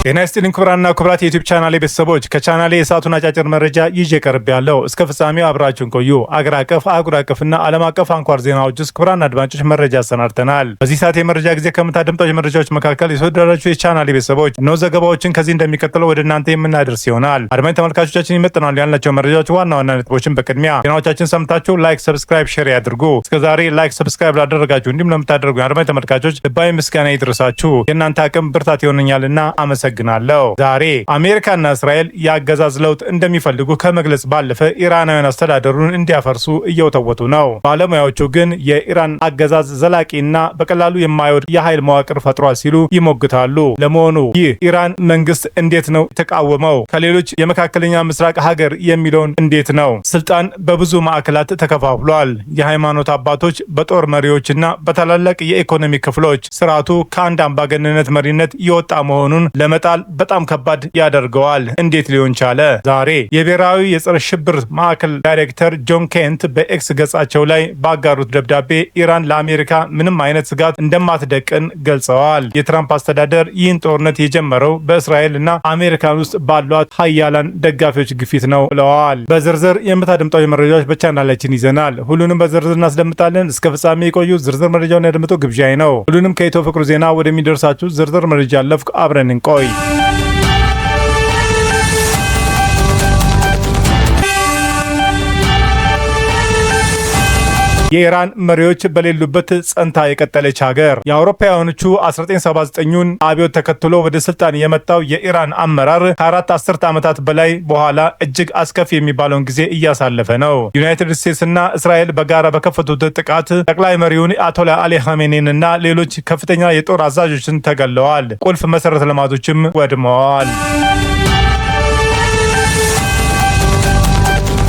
ጤና ይስጥልኝ ክቡራንና ክቡራት የዩቲዩብ ቻናሌ ቤተሰቦች፣ ከቻናሌ የሰዓቱን አጫጭር መረጃ ይዤ ቀርቤያለሁ። እስከ ፍጻሜው አብራችሁን ቆዩ። አገር አቀፍ፣ አህጉር አቀፍና ዓለም አቀፍ አንኳር ዜናዎች ውስጥ ክቡራን አድማጮች መረጃ አሰናድተናል። በዚህ ሰዓት የመረጃ ጊዜ ከምታደምጧቸው መረጃዎች መካከል የተወደዳችሁ የቻናሌ ቤተሰቦች እነሆ ዘገባዎችን ከዚህ እንደሚቀጥለው ወደ እናንተ የምናደርስ ይሆናል። አድማጭ ተመልካቾቻችን ይመጥናሉ ያልናቸው መረጃዎች ዋና ዋና ነጥቦችን በቅድሚያ ዜናዎቻችን ሰምታችሁ ላይክ፣ ሰብስክራይብ፣ ሼር ያድርጉ። እስከዛሬ ላይክ፣ ሰብስክራይብ ላደረጋችሁ እንዲሁም ለምታደርጉ አድማጭ ተመልካቾች ልባዊ ምስጋና ይድረሳችሁ። የእናንተ አቅም ብርታት ይሆነኛልና አመሰግናለሁ። ዛሬ አሜሪካና እስራኤል የአገዛዝ ለውጥ እንደሚፈልጉ ከመግለጽ ባለፈ ኢራናውያን አስተዳደሩን እንዲያፈርሱ እየወተወቱ ነው። ባለሙያዎቹ ግን የኢራን አገዛዝ ዘላቂና በቀላሉ የማይወድቅ የኃይል መዋቅር ፈጥሯል ሲሉ ይሞግታሉ። ለመሆኑ ይህ ኢራን መንግስት እንዴት ነው የተቃወመው? ከሌሎች የመካከለኛ ምስራቅ ሀገር የሚለውን እንዴት ነው? ስልጣን በብዙ ማዕከላት ተከፋፍሏል። የሃይማኖት አባቶች በጦር መሪዎችና በታላላቅ የኢኮኖሚ ክፍሎች ስርዓቱ ከአንድ አምባገነንነት መሪነት የወጣ መሆኑን ለመጣል በጣም ከባድ ያደርገዋል። እንዴት ሊሆን ቻለ? ዛሬ የብሔራዊ የጸረ ሽብር ማዕከል ዳይሬክተር ጆን ኬንት በኤክስ ገጻቸው ላይ ባጋሩት ደብዳቤ ኢራን ለአሜሪካ ምንም አይነት ስጋት እንደማትደቅን ገልጸዋል። የትራምፕ አስተዳደር ይህን ጦርነት የጀመረው በእስራኤል እና አሜሪካን ውስጥ ባሏት ሀያላን ደጋፊዎች ግፊት ነው ብለዋል። በዝርዝር የምታደምጣቸው መረጃዎች በቻናላችን ይዘናል። ሁሉንም በዝርዝር እናስደምጣለን። እስከ ፍጻሜ የቆዩ ዝርዝር መረጃውን ያደምጡ ግብዣይ ነው። ሁሉንም ከኢትዮ ፍቅሩ ዜና ወደሚደርሳችሁ ዝርዝር መረጃ አለፍኩ። አብረን እንቆይ። የኢራን መሪዎች በሌሉበት ጸንታ የቀጠለች ሀገር። የአውሮፓውያኖቹ 1979ን አብዮት ተከትሎ ወደ ስልጣን የመጣው የኢራን አመራር ከ4 አስርት ዓመታት በላይ በኋላ እጅግ አስከፊ የሚባለውን ጊዜ እያሳለፈ ነው። ዩናይትድ ስቴትስ እና እስራኤል በጋራ በከፈቱት ጥቃት ጠቅላይ መሪውን አያቶላ አሊ ኻሜኒን እና ሌሎች ከፍተኛ የጦር አዛዦችን ተገለዋል። ቁልፍ መሰረተ ልማቶችም ወድመዋል።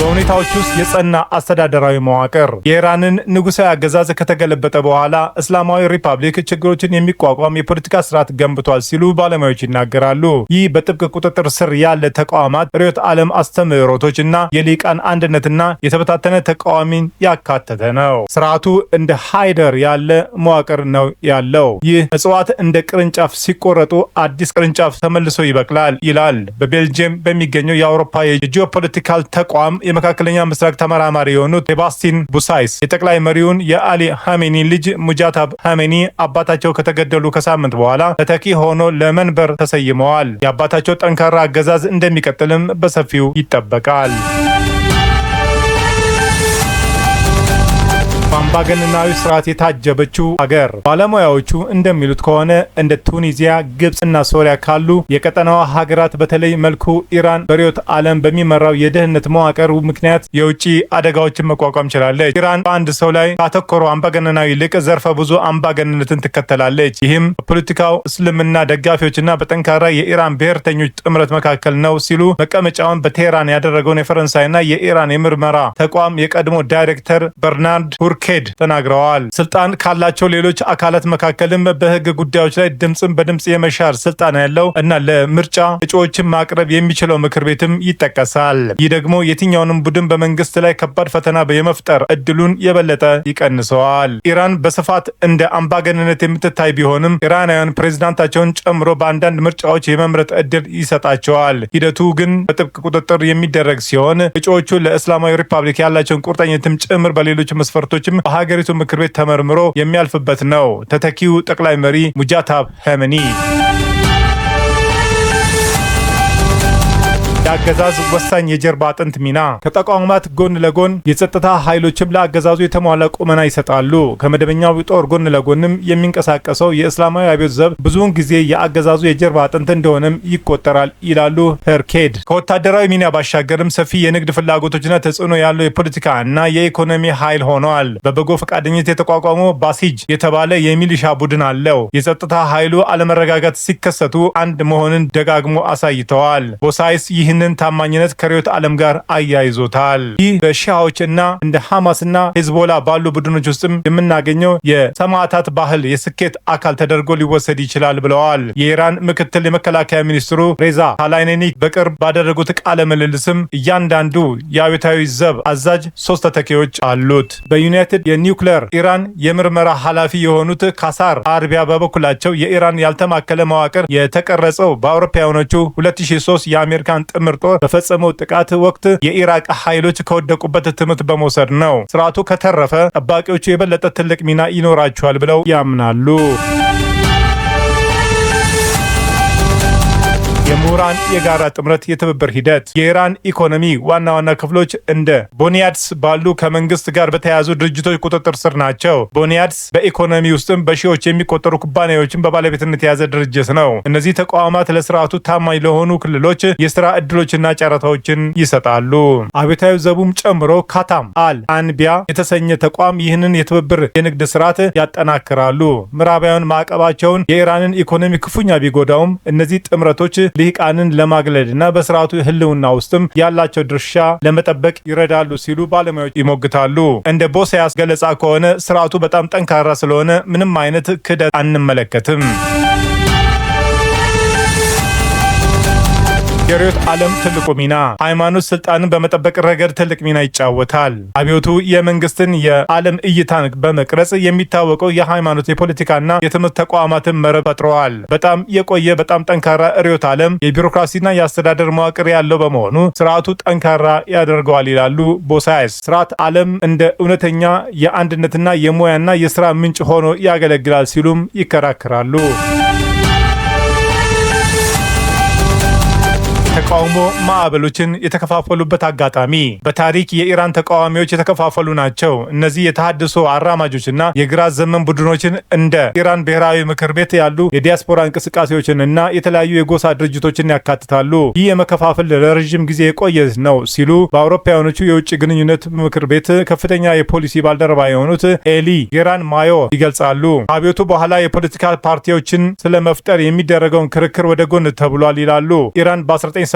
በሁኔታዎች ውስጥ የጸና አስተዳደራዊ መዋቅር። የኢራንን ንጉሳዊ አገዛዝ ከተገለበጠ በኋላ እስላማዊ ሪፐብሊክ ችግሮችን የሚቋቋም የፖለቲካ ስርዓት ገንብቷል ሲሉ ባለሙያዎች ይናገራሉ። ይህ በጥብቅ ቁጥጥር ስር ያለ ተቋማት፣ ርዕዮተ ዓለም አስተምህሮቶች እና የሊቃን አንድነትና የተበታተነ ተቃዋሚን ያካተተ ነው። ስርዓቱ እንደ ሃይደር ያለ መዋቅር ነው ያለው። ይህ እጽዋት እንደ ቅርንጫፍ ሲቆረጡ አዲስ ቅርንጫፍ ተመልሶ ይበቅላል ይላል በቤልጅየም በሚገኘው የአውሮፓ የጂኦፖለቲካል ተቋም የመካከለኛ ምስራቅ ተመራማሪ የሆኑት ሴባስቲን ቡሳይስ የጠቅላይ መሪውን የአሊ ኻሜኒ ልጅ ሙጃታብ ኻሜኒ አባታቸው ከተገደሉ ከሳምንት በኋላ ተተኪ ሆኖ ለመንበር ተሰይመዋል። የአባታቸው ጠንካራ አገዛዝ እንደሚቀጥልም በሰፊው ይጠበቃል። በአምባገነናዊ ስርዓት የታጀበችው ሀገር። ባለሙያዎቹ እንደሚሉት ከሆነ እንደ ቱኒዚያ፣ ግብጽ እና ሶሪያ ካሉ የቀጠናዋ ሀገራት በተለይ መልኩ ኢራን በርዕዮተ ዓለም በሚመራው የደህንነት መዋቅር ምክንያት የውጭ አደጋዎችን መቋቋም ችላለች። ኢራን በአንድ ሰው ላይ ካተኮረው አምባገነናዊ ይልቅ ዘርፈ ብዙ አምባገነንነትን ትከተላለች። ይህም በፖለቲካው እስልምና ደጋፊዎችና በጠንካራ የኢራን ብሔርተኞች ጥምረት መካከል ነው ሲሉ መቀመጫውን በቴህራን ያደረገውን የፈረንሳይና የኢራን የምርመራ ተቋም የቀድሞ ዳይሬክተር በርናርድ ኬድ ተናግረዋል። ስልጣን ካላቸው ሌሎች አካላት መካከልም በህግ ጉዳዮች ላይ ድምፅን በድምፅ የመሻር ስልጣን ያለው እና ለምርጫ እጩዎችን ማቅረብ የሚችለው ምክር ቤትም ይጠቀሳል። ይህ ደግሞ የትኛውንም ቡድን በመንግስት ላይ ከባድ ፈተና የመፍጠር እድሉን የበለጠ ይቀንሰዋል። ኢራን በስፋት እንደ አምባገነንነት የምትታይ ቢሆንም ኢራናውያን ፕሬዝዳንታቸውን ጨምሮ በአንዳንድ ምርጫዎች የመምረጥ እድል ይሰጣቸዋል። ሂደቱ ግን በጥብቅ ቁጥጥር የሚደረግ ሲሆን እጩዎቹ ለእስላማዊ ሪፐብሊክ ያላቸውን ቁርጠኝነትም ጭምር በሌሎች መስፈርቶች በሀገሪቱ ምክር ቤት ተመርምሮ የሚያልፍበት ነው። ተተኪው ጠቅላይ መሪ ሙጃታብ ኻሜኒ የአገዛዝ ወሳኝ የጀርባ አጥንት ሚና። ከተቋማት ጎን ለጎን የጸጥታ ኃይሎችም ለአገዛዙ የተሟላ ቁመና ይሰጣሉ። ከመደበኛው ጦር ጎን ለጎንም የሚንቀሳቀሰው የእስላማዊ አብዮት ዘብ ብዙውን ጊዜ የአገዛዙ የጀርባ አጥንት እንደሆነም ይቆጠራል ይላሉ ሄርኬድ። ከወታደራዊ ሚና ባሻገርም ሰፊ የንግድ ፍላጎቶችና ተጽዕኖ ያለው የፖለቲካ እና የኢኮኖሚ ኃይል ሆነዋል። በበጎ ፈቃደኝነት የተቋቋመው ባሲጅ የተባለ የሚሊሻ ቡድን አለው። የጸጥታ ኃይሉ አለመረጋጋት ሲከሰቱ አንድ መሆንን ደጋግሞ አሳይተዋል። ቦሳይስ ይህን ይህንን ታማኝነት ከርዕዮተ ዓለም ጋር አያይዞታል። ይህ በሺዓዎችና እንደ ሐማስና ሄዝቦላ ባሉ ቡድኖች ውስጥም የምናገኘው የሰማዕታት ባህል የስኬት አካል ተደርጎ ሊወሰድ ይችላል ብለዋል። የኢራን ምክትል የመከላከያ ሚኒስትሩ ሬዛ ታላይኔኒ በቅርብ ባደረጉት ቃለ ምልልስም እያንዳንዱ የአብዮታዊ ዘብ አዛዥ 3 ተተኪዎች አሉት። በዩናይትድ የኒውክሌር ኢራን የምርመራ ኃላፊ የሆኑት ካሳር አርቢያ በበኩላቸው የኢራን ያልተማከለ መዋቅር የተቀረጸው በአውሮፓውያኖቹ 2003 የአሜሪካን ጥምር ጦር በፈጸመው ጥቃት ወቅት የኢራቅ ኃይሎች ከወደቁበት ትምህርት በመውሰድ ነው። ስርዓቱ ከተረፈ ጠባቂዎቹ የበለጠ ትልቅ ሚና ይኖራቸዋል ብለው ያምናሉ። የምሁራን የጋራ ጥምረት የትብብር ሂደት የኢራን ኢኮኖሚ ዋና ዋና ክፍሎች እንደ ቦኒያድስ ባሉ ከመንግስት ጋር በተያያዙ ድርጅቶች ቁጥጥር ስር ናቸው። ቦኒያድስ በኢኮኖሚ ውስጥም በሺዎች የሚቆጠሩ ኩባንያዎችን በባለቤትነት የያዘ ድርጅት ነው። እነዚህ ተቋማት ለስርዓቱ ታማኝ ለሆኑ ክልሎች የስራ ዕድሎችና ጨረታዎችን ይሰጣሉ። አብዮታዊ ዘቡም ጨምሮ ካታም አል አንቢያ የተሰኘ ተቋም ይህንን የትብብር የንግድ ስርዓት ያጠናክራሉ። ምዕራባውያን ማዕቀባቸውን የኢራንን ኢኮኖሚ ክፉኛ ቢጎዳውም እነዚህ ጥምረቶች ልሂቃንን ለማግለልና በስርዓቱ ህልውና ውስጥም ያላቸው ድርሻ ለመጠበቅ ይረዳሉ ሲሉ ባለሙያዎች ይሞግታሉ። እንደ ቦሳያስ ገለጻ ከሆነ ስርዓቱ በጣም ጠንካራ ስለሆነ ምንም አይነት ክህደት አንመለከትም። የርዕዮተ ዓለም ትልቁ ሚና ሃይማኖት ስልጣንን በመጠበቅ ረገድ ትልቅ ሚና ይጫወታል። አብዮቱ የመንግስትን የዓለም እይታን በመቅረጽ የሚታወቀው የሃይማኖት የፖለቲካና የትምህርት ተቋማትን መረብ ፈጥረዋል። በጣም የቆየ በጣም ጠንካራ ርዕዮተ ዓለም የቢሮክራሲና የአስተዳደር መዋቅር ያለው በመሆኑ ስርዓቱ ጠንካራ ያደርገዋል ይላሉ ቦሳያስ። ስርዓት ዓለም እንደ እውነተኛ የአንድነትና የሙያና የስራ ምንጭ ሆኖ ያገለግላል ሲሉም ይከራከራሉ። ተቃውሞ ማዕበሎችን የተከፋፈሉበት አጋጣሚ በታሪክ የኢራን ተቃዋሚዎች የተከፋፈሉ ናቸው። እነዚህ የተሃድሶ አራማጆችና የግራ ዘመን ቡድኖችን እንደ ኢራን ብሔራዊ ምክር ቤት ያሉ የዲያስፖራ እንቅስቃሴዎችን እና የተለያዩ የጎሳ ድርጅቶችን ያካትታሉ። ይህ የመከፋፈል ለረዥም ጊዜ የቆየ ነው ሲሉ በአውሮፓውያኖቹ የውጭ ግንኙነት ምክር ቤት ከፍተኛ የፖሊሲ ባልደረባ የሆኑት ኤሊ ጌራን ማዮ ይገልጻሉ። አብዮቱ በኋላ የፖለቲካ ፓርቲዎችን ስለመፍጠር የሚደረገውን ክርክር ወደ ጎን ተብሏል ይላሉ። ኢራን በ1980ዎቹ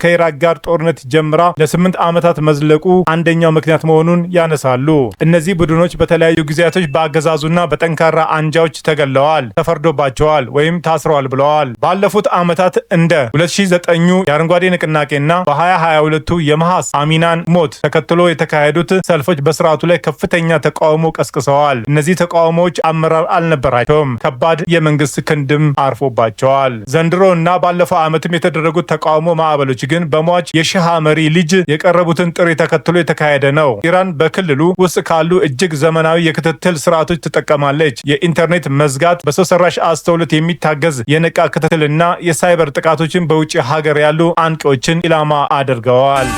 ከኢራቅ ጋር ጦርነት ጀምራ ለ8 ዓመታት መዝለቁ አንደኛው ምክንያት መሆኑን ያነሳሉ። እነዚህ ቡድኖች በተለያዩ ጊዜያቶች በአገዛዙና በጠንካራ አንጃዎች ተገለዋል፣ ተፈርዶባቸዋል ወይም ታስረዋል ብለዋል። ባለፉት ዓመታት እንደ 2009 የአረንጓዴ ንቅናቄና በ2022 የመሐስ አሚናን ሞት ተከትሎ የተካሄዱት ሰልፎች በስርዓቱ ላይ ከፍተኛ ተቃውሞ ቀስቅሰዋል። እነዚህ ተቃውሞዎች አመራር አልነበራቸውም፣ ከባድ የመንግስት ክንድም አርፎባቸዋል። ዘንድሮ እና ባለፈው ዓመትም የተደረጉት ተቃውሞ ማዕበሎች ግን በሟች የሺሃ መሪ ልጅ የቀረቡትን ጥሪ ተከትሎ የተካሄደ ነው። ኢራን በክልሉ ውስጥ ካሉ እጅግ ዘመናዊ የክትትል ስርዓቶች ትጠቀማለች። የኢንተርኔት መዝጋት፣ በሰው ሰራሽ አስተውሎት የሚታገዝ የነቃ ክትትልና የሳይበር ጥቃቶችን በውጭ ሀገር ያሉ አንቂዎችን ኢላማ አድርገዋል።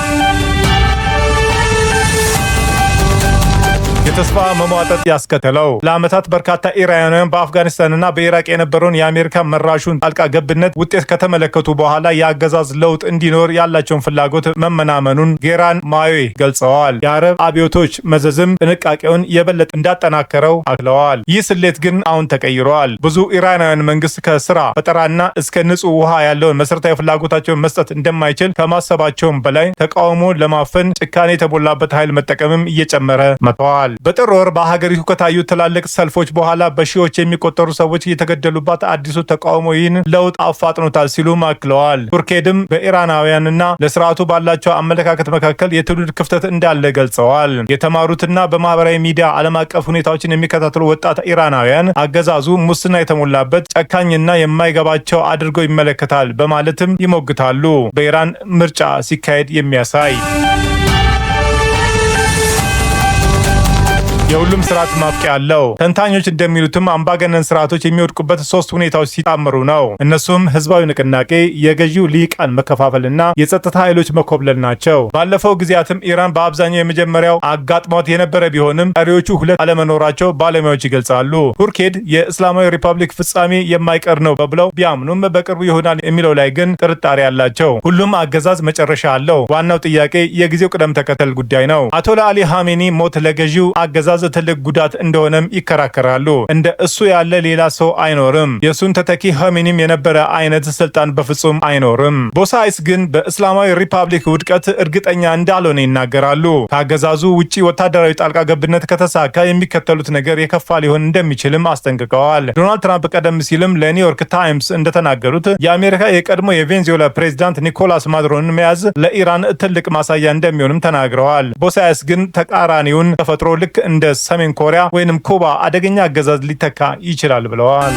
የተስፋ መሟጠጥ ያስከተለው ለዓመታት በርካታ ኢራናውያን በአፍጋኒስታንና በኢራቅ የነበረውን የአሜሪካ መራሹን ጣልቃ ገብነት ውጤት ከተመለከቱ በኋላ የአገዛዝ ለውጥ እንዲኖር ያላቸውን ፍላጎት መመናመኑን ጌራን ማዮ ገልጸዋል። የአረብ አብዮቶች መዘዝም ጥንቃቄውን የበለጠ እንዳጠናከረው አክለዋል። ይህ ስሌት ግን አሁን ተቀይሯል። ብዙ ኢራናውያን መንግስት ከስራ ፈጠራና እስከ ንጹህ ውሃ ያለውን መሰረታዊ ፍላጎታቸውን መስጠት እንደማይችል ከማሰባቸውም በላይ ተቃውሞን ለማፈን ጭካኔ የተሞላበት ኃይል መጠቀምም እየጨመረ መጥተዋል። በጥር ወር በሀገሪቱ ከታዩ ትላልቅ ሰልፎች በኋላ በሺዎች የሚቆጠሩ ሰዎች የተገደሉባት አዲሱ ተቃውሞ ይህን ለውጥ አፋጥኖታል ሲሉም አክለዋል። ቱርኬድም በኢራናውያንና ለስርዓቱ ባላቸው አመለካከት መካከል የትውልድ ክፍተት እንዳለ ገልጸዋል። የተማሩትና በማህበራዊ ሚዲያ ዓለም አቀፍ ሁኔታዎችን የሚከታተሉ ወጣት ኢራናውያን አገዛዙ ሙስና የተሞላበት ጨካኝና የማይገባቸው አድርገው ይመለከታል በማለትም ይሞግታሉ። በኢራን ምርጫ ሲካሄድ የሚያሳይ የሁሉም ስርዓት ማብቂያ አለው። ተንታኞች እንደሚሉትም አምባገነን ስርዓቶች የሚወድቁበት 3 ሁኔታዎች ሲጣመሩ ነው። እነሱም ህዝባዊ ንቅናቄ፣ የገዢው ልሂቃን መከፋፈልና የጸጥታ ኃይሎች መኮብለል ናቸው። ባለፈው ጊዜያትም ኢራን በአብዛኛው የመጀመሪያው አጋጥሟት የነበረ ቢሆንም ቀሪዎቹ 2 አለመኖራቸው ባለሙያዎች ይገልጻሉ። ቱርኬድ የእስላማዊ ሪፐብሊክ ፍጻሜ የማይቀር ነው ብለው ቢያምኑም በቅርቡ ይሆናል የሚለው ላይ ግን ጥርጣሬ አላቸው። ሁሉም አገዛዝ መጨረሻ አለው። ዋናው ጥያቄ የጊዜው ቅደም ተከተል ጉዳይ ነው። አያቶላህ አሊ ኻሜኒ ሞት ለገዢው አገዛዝ መያዝ ትልቅ ጉዳት እንደሆነም ይከራከራሉ። እንደ እሱ ያለ ሌላ ሰው አይኖርም። የሱን ተተኪ ኸሜኒም የነበረ አይነት ስልጣን በፍጹም አይኖርም። ቦሳይስ ግን በእስላማዊ ሪፐብሊክ ውድቀት እርግጠኛ እንዳልሆነ ይናገራሉ። ከአገዛዙ ውጪ ወታደራዊ ጣልቃ ገብነት ከተሳካ የሚከተሉት ነገር የከፋ ሊሆን እንደሚችልም አስጠንቅቀዋል። ዶናልድ ትራምፕ ቀደም ሲልም ለኒውዮርክ ታይምስ እንደተናገሩት የአሜሪካ የቀድሞ የቬንዙዌላ ፕሬዝዳንት ኒኮላስ ማዱሮን መያዝ ለኢራን ትልቅ ማሳያ እንደሚሆንም ተናግረዋል። ቦሳያስ ግን ተቃራኒውን ተፈጥሮ ልክ እንደ ሰሜን ኮሪያ ወይንም ኩባ አደገኛ አገዛዝ ሊተካ ይችላል ብለዋል።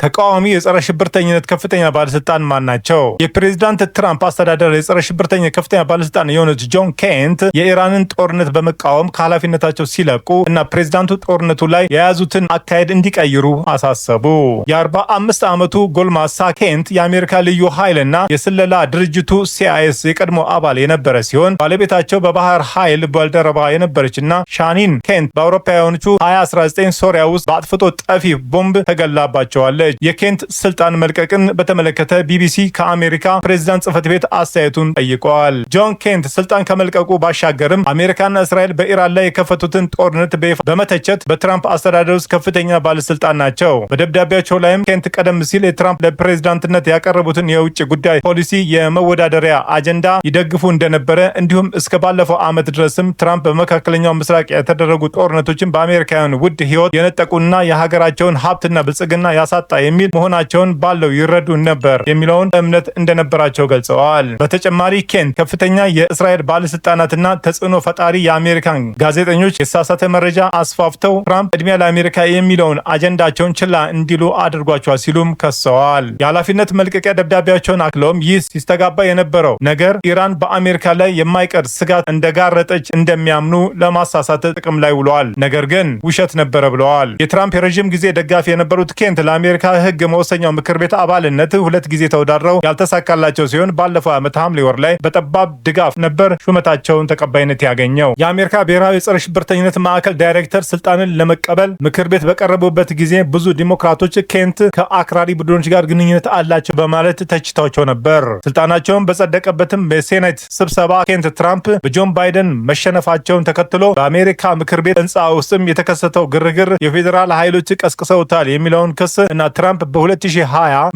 ተቃዋሚ የጸረ ሽብርተኝነት ከፍተኛ ባለስልጣን ማን ናቸው? የፕሬዝዳንት ትራምፕ አስተዳደር የጸረ ሽብርተኝነት ከፍተኛ ባለስልጣን የሆኑት ጆን ኬንት የኢራንን ጦርነት በመቃወም ከኃላፊነታቸው ሲለቁ እና ፕሬዝዳንቱ ጦርነቱ ላይ የያዙትን አካሄድ እንዲቀይሩ አሳሰቡ። የ45 ዓመቱ ጎልማሳ ኬንት የአሜሪካ ልዩ ኃይልና የስለላ ድርጅቱ ሲአይኤስ የቀድሞ አባል የነበረ ሲሆን ባለቤታቸው በባህር ኃይል ባልደረባ የነበረችና ሻኒን ኬንት በአውሮፓውያኖቹ 2019 ሶሪያ ውስጥ በአጥፍቶ ጠፊ ቦምብ ተገላባቸዋለች። የኬንት ስልጣን መልቀቅን በተመለከተ ቢቢሲ ከአሜሪካ ፕሬዝዳንት ጽህፈት ቤት አስተያየቱን ጠይቀዋል። ጆን ኬንት ስልጣን ከመልቀቁ ባሻገርም አሜሪካና እስራኤል በኢራን ላይ የከፈቱትን ጦርነት በመተቸት በትራምፕ አስተዳደር ውስጥ ከፍተኛ ባለስልጣን ናቸው። በደብዳቤያቸው ላይም ኬንት ቀደም ሲል የትራምፕ ለፕሬዝዳንትነት ያቀረቡትን የውጭ ጉዳይ ፖሊሲ የመወዳደሪያ አጀንዳ ይደግፉ እንደነበረ እንዲሁም እስከ ባለፈው ዓመት ድረስም ትራምፕ በመካከለኛው ምስራቅ የተደረጉ ጦርነቶችን በአሜሪካውያን ውድ ህይወት የነጠቁና የሀገራቸውን ሀብትና ብልጽግና ያሳጣ የሚል መሆናቸውን ባለው ይረዱ ነበር የሚለውን እምነት እንደነበራቸው ገልጸዋል። በተጨማሪ ኬንት ከፍተኛ የእስራኤል ባለስልጣናትና ተጽዕኖ ፈጣሪ የአሜሪካን ጋዜጠኞች የተሳሳተ መረጃ አስፋፍተው ትራምፕ እድሜያ ለአሜሪካ የሚለውን አጀንዳቸውን ችላ እንዲሉ አድርጓቸዋል ሲሉም ከሰዋል። የኃላፊነት መልቀቂያ ደብዳቤያቸውን አክለውም ይህ ሲስተጋባ የነበረው ነገር ኢራን በአሜሪካ ላይ የማይቀር ስጋት እንደጋረጠች እንደሚያምኑ ለማሳሳት ጥቅም ላይ ውለዋል፣ ነገር ግን ውሸት ነበረ ብለዋል። የትራምፕ የረዥም ጊዜ ደጋፊ የነበሩት ኬንት ለአሜሪካ ህግ መወሰኛው ምክር ቤት አባልነት 2 ጊዜ ተወዳድረው ያልተሳካላቸው ሲሆን ባለፈው ዓመት ሐምሌ ወር ላይ በጠባብ ድጋፍ ነበር ሹመታቸውን ተቀባይነት ያገኘው። የአሜሪካ ብሔራዊ የጸረ ሽብርተኝነት ማዕከል ዳይሬክተር ስልጣንን ለመቀበል ምክር ቤት በቀረቡበት ጊዜ ብዙ ዲሞክራቶች ኬንት ከአክራሪ ቡድኖች ጋር ግንኙነት አላቸው በማለት ተችተዋቸው ነበር። ስልጣናቸውን በጸደቀበትም በሴኔት ስብሰባ ኬንት ትራምፕ በጆን ባይደን መሸነፋቸውን ተከትሎ በአሜሪካ ምክር ቤት ህንፃ ውስጥም የተከሰተው ግርግር የፌዴራል ኃይሎች ቀስቅሰውታል የሚለውን ክስ እና ትራምፕ በ2020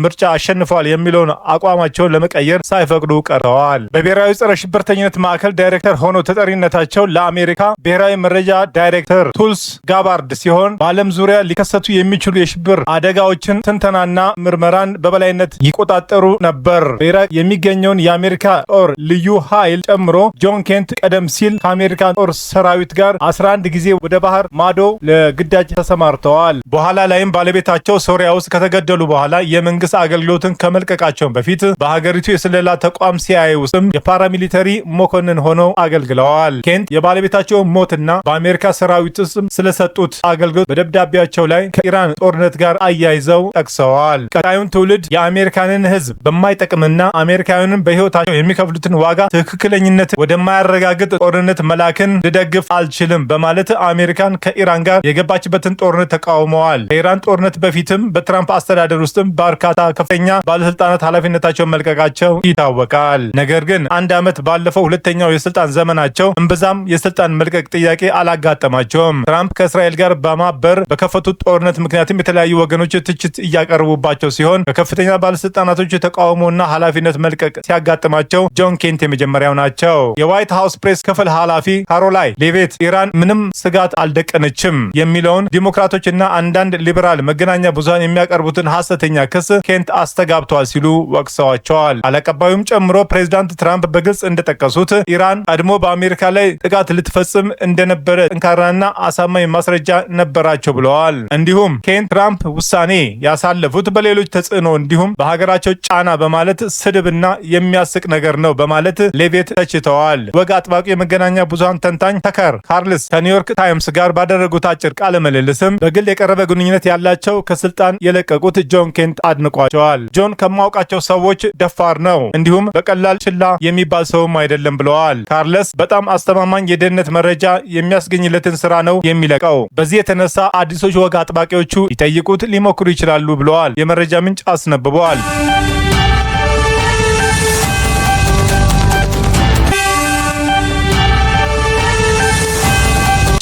ምርጫ አሸንፈዋል የሚለውን አቋማቸውን ለመቀየር ሳይፈቅዱ ቀርተዋል። በብሔራዊ ጸረ ሽብርተኝነት ማዕከል ዳይሬክተር ሆኖ ተጠሪነታቸው ለአሜሪካ ብሔራዊ መረጃ ዳይሬክተር ቱልስ ጋባርድ ሲሆን በዓለም ዙሪያ ሊከሰቱ የሚችሉ የሽብር አደጋዎችን ትንተናና ምርመራን በበላይነት ይቆጣጠሩ ነበር። በኢራቅ የሚገኘውን የአሜሪካ ጦር ልዩ ኃይል ጨምሮ ጆን ኬንት ቀደም ሲል ከአሜሪካ ጦር ሰራዊት ጋር 11 ጊዜ ወደ ባህር ማዶ ለግዳጅ ተሰማርተዋል። በኋላ ላይም ባለቤታቸው ሶሪያ ውስጥ ከተገደሉ በኋላ የመንግስት አገልግሎትን ከመልቀቃቸው በፊት በሀገሪቱ የስለላ ተቋም ሲአይኤ ውስጥም የፓራሚሊተሪ መኮንን ሆነው አገልግለዋል። ኬንት የባለቤታቸው ሞትና በአሜሪካ ሰራዊት ውስጥ ስለሰጡት አገልግሎት በደብዳቤያቸው ላይ ከኢራን ጦርነት ጋር አያይዘው ጠቅሰዋል። ቀጣዩን ትውልድ የአሜሪካንን ህዝብ በማይጠቅምና አሜሪካውያንን በህይወታቸው የሚከፍሉትን ዋጋ ትክክለኝነት ወደማያረጋግጥ ጦርነት መላክን ልደግፍ አልችልም በማለት አሜሪካን ከኢራን ጋር የገባችበትን ጦርነት ተቃውመዋል። ከኢራን ጦርነት በፊትም በትራምፕ አስተዳደር ውስጥም በርካታ ከፍተኛ ባለስልጣናት ኃላፊነታቸውን መልቀቃቸው ይታወቃል። ነገር ግን አንድ ዓመት ባለፈው ሁለተኛው የስልጣን ዘመናቸው እምብዛም የስልጣን መልቀቅ ጥያቄ አላጋጠማቸውም። ትራምፕ ከእስራኤል ጋር በማበር በከፈቱት ጦርነት ምክንያትም የተለያዩ ወገኖች ትችት እያቀረቡባቸው ሲሆን በከፍተኛ ባለስልጣናቶች የተቃውሞና ኃላፊነት መልቀቅ ሲያጋጥማቸው ጆን ኬንት የመጀመሪያው ናቸው። የዋይት ሃውስ ፕሬስ ክፍል ኃላፊ ካሮላይን ሌቪት ኢራን ምንም ስጋት አልደቀነችም የሚለውን ዲሞክራቶችና አንዳንድ ሊበራል መገናኛ ብዙሃን የሚያቀርቡትን ሐሰተኛ ክስ ኬንት አስተጋብተዋል ሲሉ ወቅሰዋቸዋል። አለቀባዩም ጨምሮ ፕሬዝዳንት ትራምፕ በግልጽ እንደጠቀሱት ኢራን ቀድሞ በአሜሪካ ላይ ጥቃት ልትፈጽም እንደነበረ ጠንካራና አሳማኝ ማስረጃ ነበራቸው ብለዋል። እንዲሁም ኬንት ትራምፕ ውሳኔ ያሳለፉት በሌሎች ተጽዕኖ እንዲሁም በሀገራቸው ጫና በማለት ስድብና የሚያስቅ ነገር ነው በማለት ሌቪት ተችተዋል። ወግ አጥባቂ የመገናኛ ብዙሃን ተንታኝ ተከር ካርልስ ከኒውዮርክ ታይምስ ጋር ባደረጉት አጭር ቃለ ምልልስም በግል የቀረበ ግንኙነት ያላቸው ከስልጣን የለቀቁት ጆን ኬንት አድንቋቸዋል። ጆን ከማውቃቸው ሰዎች ደፋር ነው፣ እንዲሁም በቀላል ችላ የሚባል ሰውም አይደለም ብለዋል። ካርለስ በጣም አስተማማኝ የደህንነት መረጃ የሚያስገኝለትን ስራ ነው የሚለቀው። በዚህ የተነሳ አዲሶች ወግ አጥባቂዎቹ ሊጠይቁት ሊሞክሩ ይችላሉ ብለዋል። የመረጃ ምንጭ አስነብበዋል።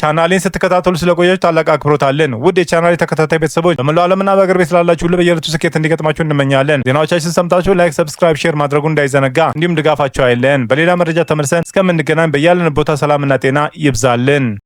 ቻናሌን ስትከታተሉ ስለቆያችሁ ታላቅ አክብሮት አለን። ውድ የቻናሌ ተከታታይ ቤተሰቦች በመላው ዓለምና በአገር ቤት ላላችሁ ሁሉ በየዕለቱ ስኬት እንዲገጥማችሁ እንመኛለን። ዜናዎቻችን ሰምታችሁ ላይክ፣ ሰብስክራይብ፣ ሼር ማድረጉን እንዳይዘነጋ እንዲሁም ድጋፋችሁ አይለን። በሌላ መረጃ ተመልሰን እስከምንገናኝ በያለን ቦታ ሰላምና ጤና ይብዛልን።